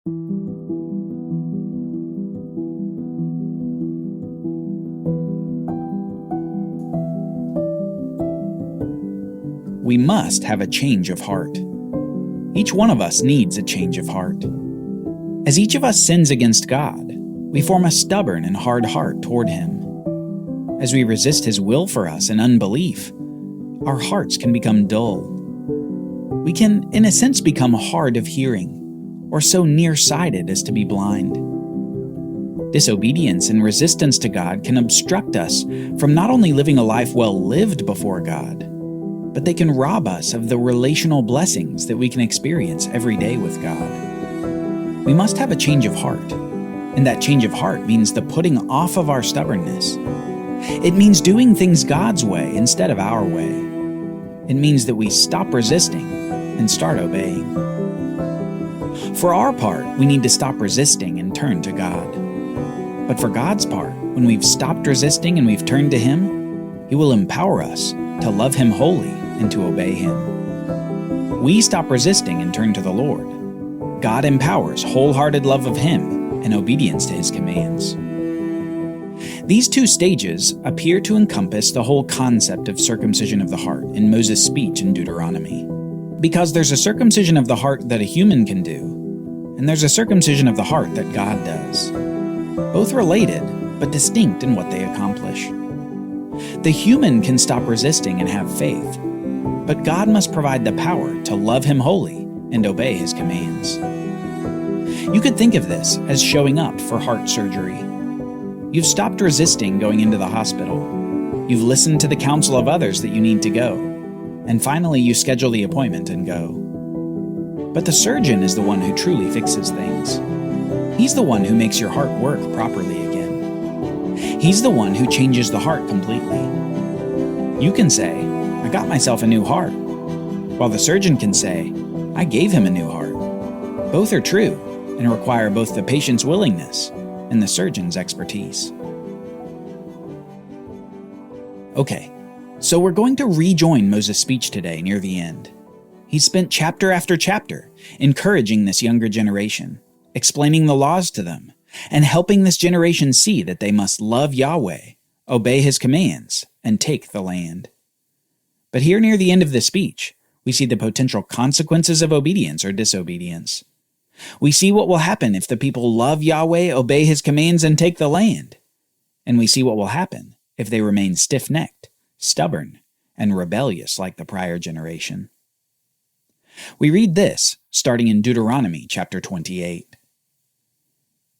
We must have a change of heart. Each one of us needs a change of heart. As each of us sins against God, we form a stubborn and hard heart toward Him. As we resist His will for us in unbelief, our hearts can become dull. We can, in a sense, become hard of hearing, or so nearsighted as to be blind. Disobedience and resistance to God can obstruct us from not only living a life well lived before God, but they can rob us of the relational blessings that we can experience every day with God. We must have a change of heart, and that change of heart means the putting off of our stubbornness. It means doing things God's way instead of our way. It means that we stop resisting and start obeying. For our part, we need to stop resisting and turn to God. But for God's part, when we've stopped resisting and we've turned to Him, He will empower us to love Him wholly and to obey Him. We stop resisting and turn to the Lord. God empowers wholehearted love of Him and obedience to His commands. These two stages appear to encompass the whole concept of circumcision of the heart in Moses' speech in Deuteronomy. Because there's a circumcision of the heart that a human can do, and there's a circumcision of the heart that God does. Both related, but distinct in what they accomplish. The human can stop resisting and have faith, but God must provide the power to love Him wholly and obey His commands. You could think of this as showing up for heart surgery. You've stopped resisting going into the hospital. You've listened to the counsel of others that you need to go, and finally you schedule the appointment and go. But the surgeon is the one who truly fixes things. He's the one who makes your heart work properly again. He's the one who changes the heart completely. You can say, I got myself a new heart, while the surgeon can say, I gave him a new heart. Both are true and require both the patient's willingness and the surgeon's expertise. Okay, so we're going to rejoin Moses' speech today near the end. He spent chapter after chapter encouraging this younger generation, explaining the laws to them, and helping this generation see that they must love Yahweh, obey His commands, and take the land. But here near the end of the speech, we see the potential consequences of obedience or disobedience. We see what will happen if the people love Yahweh, obey His commands, and take the land. And we see what will happen if they remain stiff-necked, stubborn, and rebellious like the prior generation. We read this, starting in Deuteronomy chapter 28.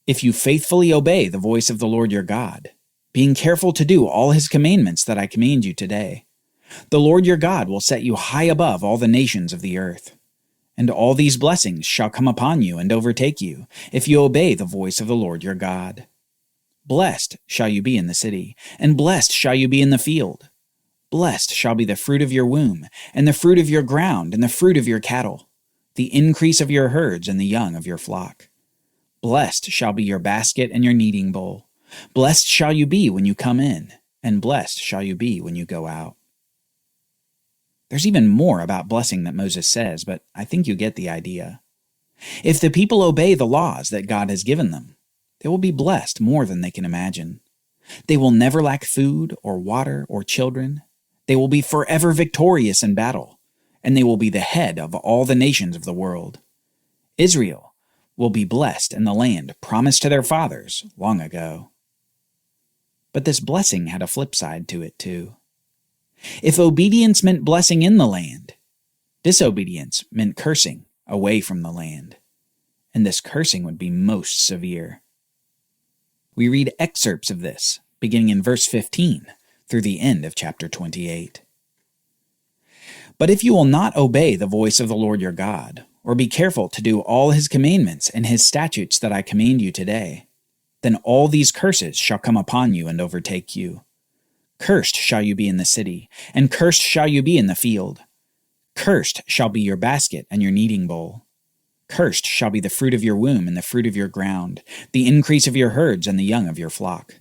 If you faithfully obey the voice of the Lord your God, being careful to do all His commandments that I command you today, the Lord your God will set you high above all the nations of the earth. And all these blessings shall come upon you and overtake you, if you obey the voice of the Lord your God. Blessed shall you be in the city, and blessed shall you be in the field. Blessed shall be the fruit of your womb, and the fruit of your ground, and the fruit of your cattle, the increase of your herds, and the young of your flock. Blessed shall be your basket and your kneading bowl. Blessed shall you be when you come in, and blessed shall you be when you go out. There's even more about blessing that Moses says, but I think you get the idea. If the people obey the laws that God has given them, they will be blessed more than they can imagine. They will never lack food or water or children. They will be forever victorious in battle, and they will be the head of all the nations of the world. Israel will be blessed in the land promised to their fathers long ago. But this blessing had a flip side to it too. If obedience meant blessing in the land, disobedience meant cursing away from the land, and this cursing would be most severe. We read excerpts of this, beginning in verse 15 through the end of chapter 28. But if you will not obey the voice of the Lord your God, or be careful to do all His commandments and His statutes that I command you today, then all these curses shall come upon you and overtake you. Cursed shall you be in the city, and cursed shall you be in the field. Cursed shall be your basket and your kneading bowl. Cursed shall be the fruit of your womb and the fruit of your ground, the increase of your herds and the young of your flock.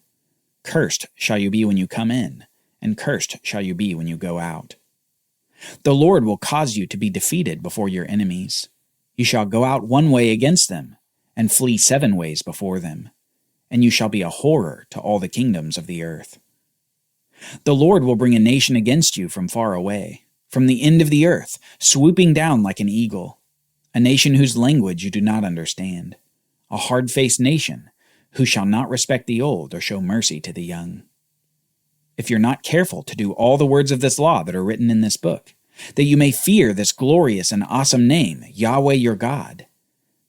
Cursed shall you be when you come in, and cursed shall you be when you go out. The Lord will cause you to be defeated before your enemies. You shall go out one way against them, and flee 7 ways before them, and you shall be a horror to all the kingdoms of the earth. The Lord will bring a nation against you from far away, from the end of the earth, swooping down like an eagle, a nation whose language you do not understand, a hard-faced nation who shall not respect the old or show mercy to the young. If you're not careful to do all the words of this law that are written in this book, that you may fear this glorious and awesome name, Yahweh your God,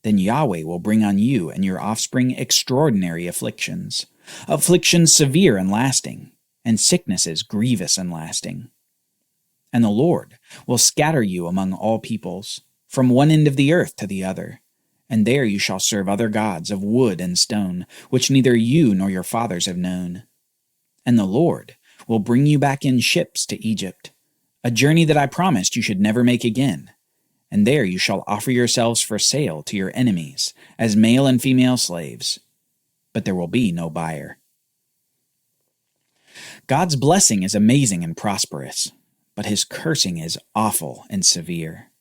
then Yahweh will bring on you and your offspring extraordinary afflictions, afflictions severe and lasting, and sicknesses grievous and lasting. And the Lord will scatter you among all peoples, from one end of the earth to the other, and there you shall serve other gods of wood and stone, which neither you nor your fathers have known. And the Lord will bring you back in ships to Egypt, a journey that I promised you should never make again, and there you shall offer yourselves for sale to your enemies as male and female slaves, but there will be no buyer. God's blessing is amazing and prosperous, but his cursing is awful and severe.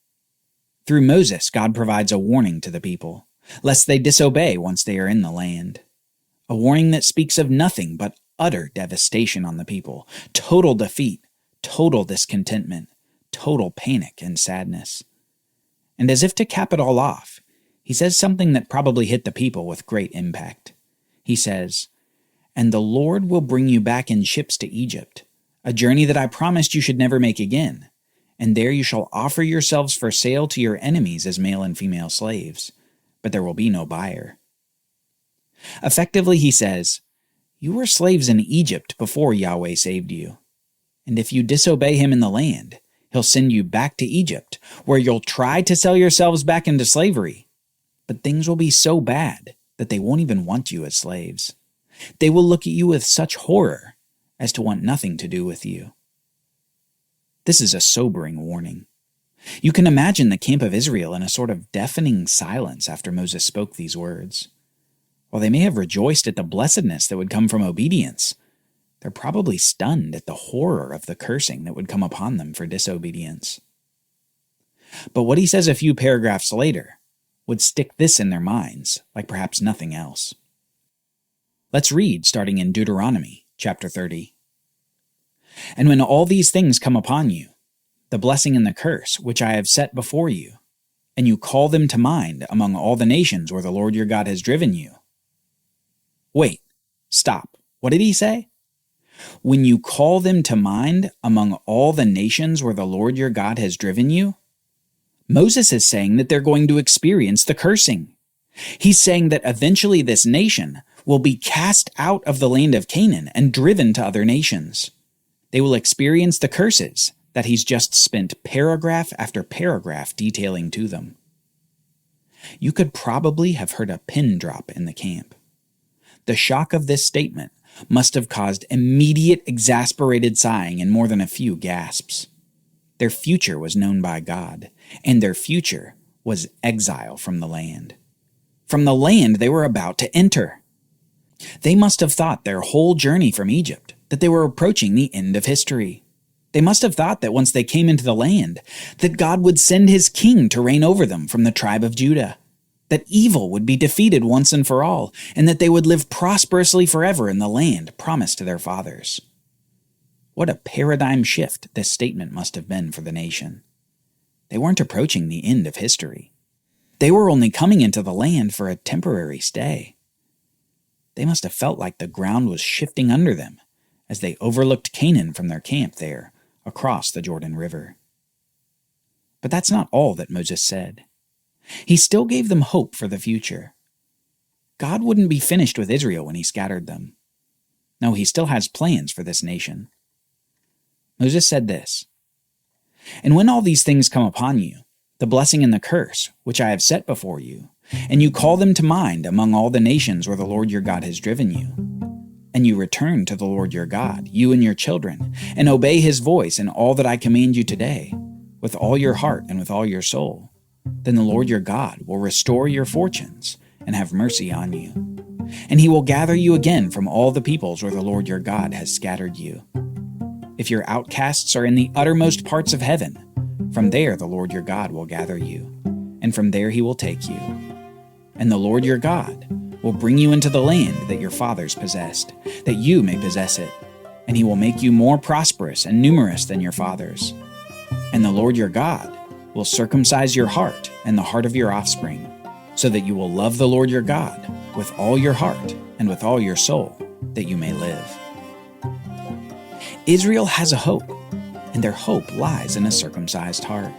Through Moses, God provides a warning to the people, lest they disobey once they are in the land. A warning that speaks of nothing but utter devastation on the people, total defeat, total discontentment, total panic and sadness. And as if to cap it all off, he says something that probably hit the people with great impact. He says, "And the Lord will bring you back in ships to Egypt, a journey that I promised you should never make again, and there you shall offer yourselves for sale to your enemies as male and female slaves, but there will be no buyer." Effectively, he says, you were slaves in Egypt before Yahweh saved you. And if you disobey him in the land, he'll send you back to Egypt, where you'll try to sell yourselves back into slavery. But things will be so bad that they won't even want you as slaves. They will look at you with such horror as to want nothing to do with you. This is a sobering warning. You can imagine the camp of Israel in a sort of deafening silence after Moses spoke these words. While they may have rejoiced at the blessedness that would come from obedience, they're probably stunned at the horror of the cursing that would come upon them for disobedience. But what he says a few paragraphs later would stick this in their minds like perhaps nothing else. Let's read starting in Deuteronomy chapter 30. "And when all these things come upon you, the blessing and the curse which I have set before you, and you call them to mind among all the nations where the Lord your God has driven you." Wait, stop. What did he say? When you call them to mind among all the nations where the Lord your God has driven you? Moses is saying that they're going to experience the cursing. He's saying that eventually this nation will be cast out of the land of Canaan and driven to other nations. They will experience the curses that he's just spent paragraph after paragraph detailing to them. You could probably have heard a pin drop in the camp. The shock of this statement must have caused immediate exasperated sighing and more than a few gasps. Their future was known by God, and their future was exile from the land. From the land they were about to enter. They must have thought their whole journey from Egypt that they were approaching the end of history. They must have thought that once they came into the land, that God would send his king to reign over them from the tribe of Judah, that evil would be defeated once and for all, and that they would live prosperously forever in the land promised to their fathers. What a paradigm shift this statement must have been for the nation. They weren't approaching the end of history. They were only coming into the land for a temporary stay. They must have felt like the ground was shifting under them as they overlooked Canaan from their camp there across the Jordan River. But that's not all that Moses said. He still gave them hope for the future. God wouldn't be finished with Israel when he scattered them. No, he still has plans for this nation. Moses said this, "And when all these things come upon you, the blessing and the curse, which I have set before you, and you call them to mind among all the nations where the Lord your God has driven you, and you return to the Lord your God, you and your children, and obey his voice in all that I command you today, with all your heart and with all your soul, then the Lord your God will restore your fortunes and have mercy on you. And he will gather you again from all the peoples where the Lord your God has scattered you. If your outcasts are in the uttermost parts of heaven, from there the Lord your God will gather you, and from there he will take you. and the Lord your God will bring you into the land that your fathers possessed, that you may possess it, and he will make you more prosperous and numerous than your fathers. And the Lord your God will circumcise your heart and the heart of your offspring, so that you will love the Lord your God with all your heart and with all your soul, that you may live. Israel has a hope, and their hope lies in a circumcised heart.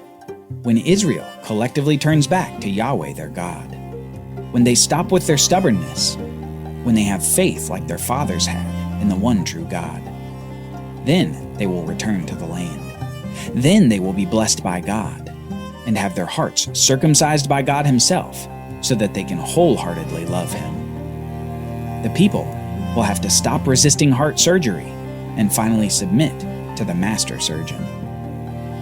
When Israel collectively turns back to Yahweh their God, when they stop with their stubbornness, when they have faith like their fathers had in the one true God, then they will return to the land. Then they will be blessed by God and have their hearts circumcised by God himself, so that they can wholeheartedly love him. The people will have to stop resisting heart surgery and finally submit to the master surgeon.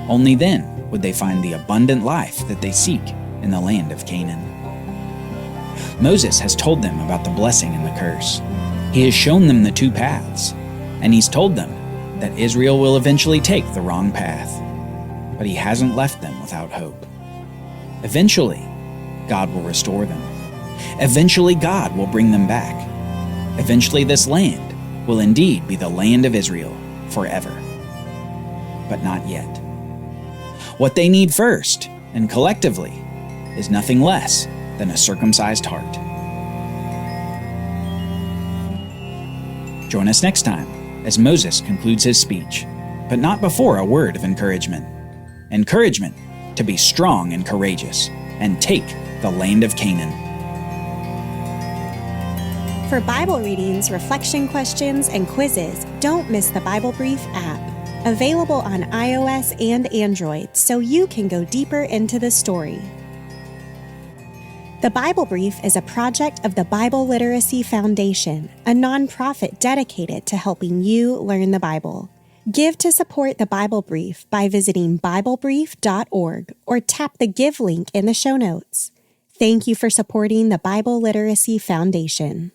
Only then would they find the abundant life that they seek in the land of Canaan. Moses has told them about the blessing and the curse. He has shown them the two paths, and he's told them that Israel will eventually take the wrong path, but he hasn't left them without hope. Eventually, God will restore them. Eventually, God will bring them back. Eventually, this land will indeed be the land of Israel forever. But not yet. What they need first, and collectively, is nothing less than a circumcised heart. Join us next time as Moses concludes his speech, but not before a word of encouragement. Encouragement to be strong and courageous and take the land of Canaan. For Bible readings, reflection questions, and quizzes, don't miss the Bible Brief app. Available on iOS and Android, so you can go deeper into the story. The Bible Brief is a project of the Bible Literacy Foundation, a nonprofit dedicated to helping you learn the Bible. Give to support the Bible Brief by visiting BibleBrief.org or tap the Give link in the show notes. Thank you for supporting the Bible Literacy Foundation.